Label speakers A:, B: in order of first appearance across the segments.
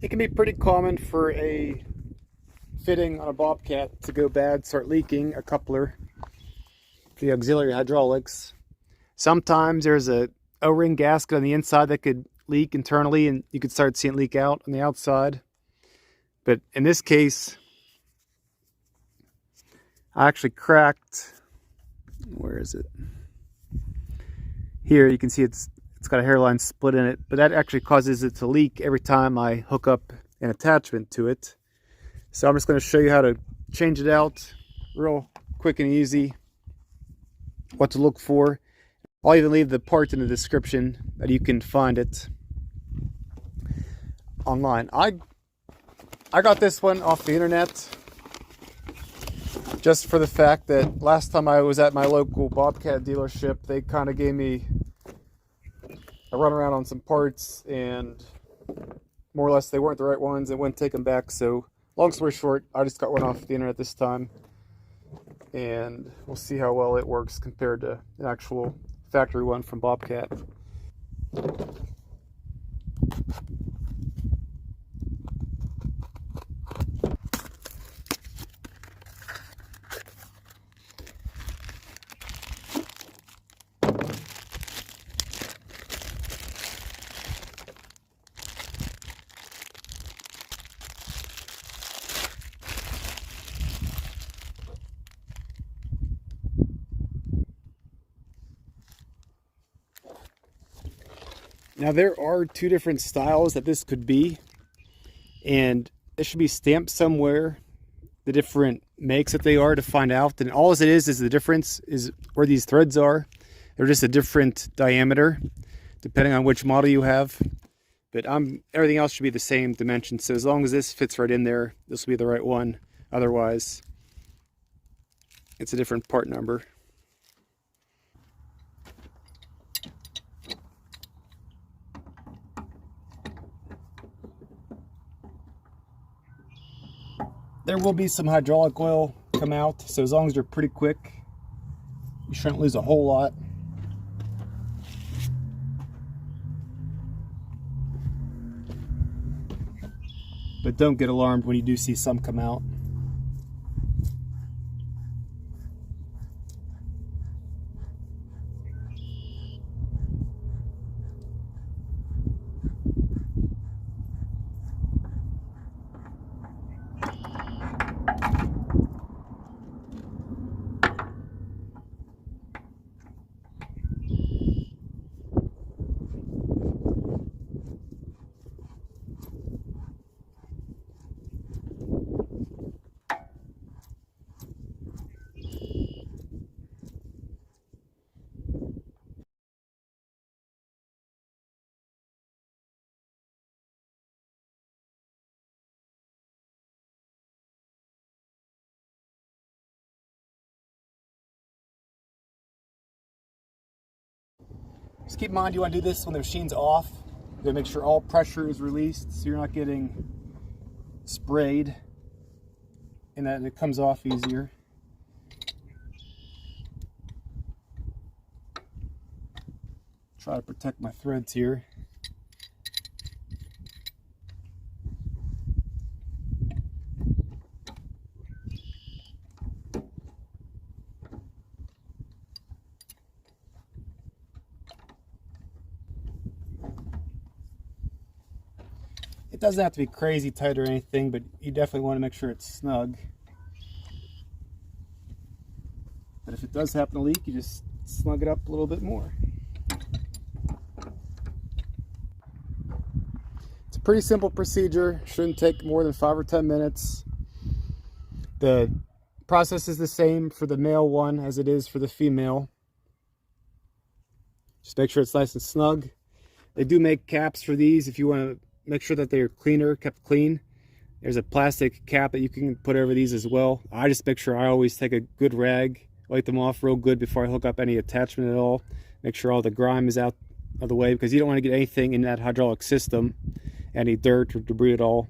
A: It can be pretty common for a fitting on a Bobcat to go bad, start leaking a coupler, the auxiliary hydraulics. Sometimes there's a O-ring gasket on the inside that could leak internally and you could start seeing it leak out on the outside. But in this case, I actually cracked, where is it? Here you can see it's got a hairline split in it, but that actually causes it to leak every time I hook up an attachment to it. So I'm just going to show you how to change it out real quick and easy, what to look for. I'll even leave the part in the description that you can find it online. I got this one off the internet just for the fact that last time I was at my local Bobcat dealership, they kind of gave me a run around on some parts, and more or less they weren't the right ones and wouldn't take them back. So long story short, I just got one off the internet this time, and we'll see how well it works compared to an actual factory one from Bobcat. Now there are two different styles that this could be, and it should be stamped somewhere, the different makes that they are, to find out. And all it is the difference is where these threads are. They're just a different diameter depending on which model you have. But everything else should be the same dimension, so as long as this fits right in there, this will be the right one. Otherwise, it's a different part number. There will be some hydraulic oil come out, so as long as you're pretty quick, you shouldn't lose a whole lot. But don't get alarmed when you do see some come out. Just keep in mind you want to do this when the machine's off. You gotta make sure all pressure is released so you're not getting sprayed, and that it comes off easier. Try to protect my threads here. It doesn't have to be crazy tight or anything, but you definitely want to make sure it's snug. But if it does happen to leak, you just snug it up a little bit more. It's a pretty simple procedure. Shouldn't take more than 5 or 10 minutes. The process is the same for the male one as it is for the female. Just make sure it's nice and snug. They do make caps for these if you want to make sure that they're cleaner, kept clean. There's a plastic cap that you can put over these as well. I just make sure I always take a good rag, wipe them off real good before I hook up any attachment at all. Make sure all the grime is out of the way, because you don't want to get anything in that hydraulic system, any dirt or debris at all.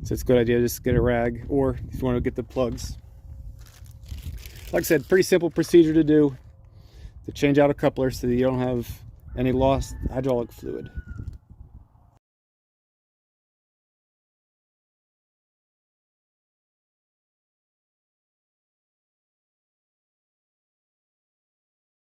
A: So it's a good idea to just get a rag, or if you want to get the plugs. Like I said, pretty simple procedure to do, to change out a coupler so that you don't have any lost hydraulic fluid.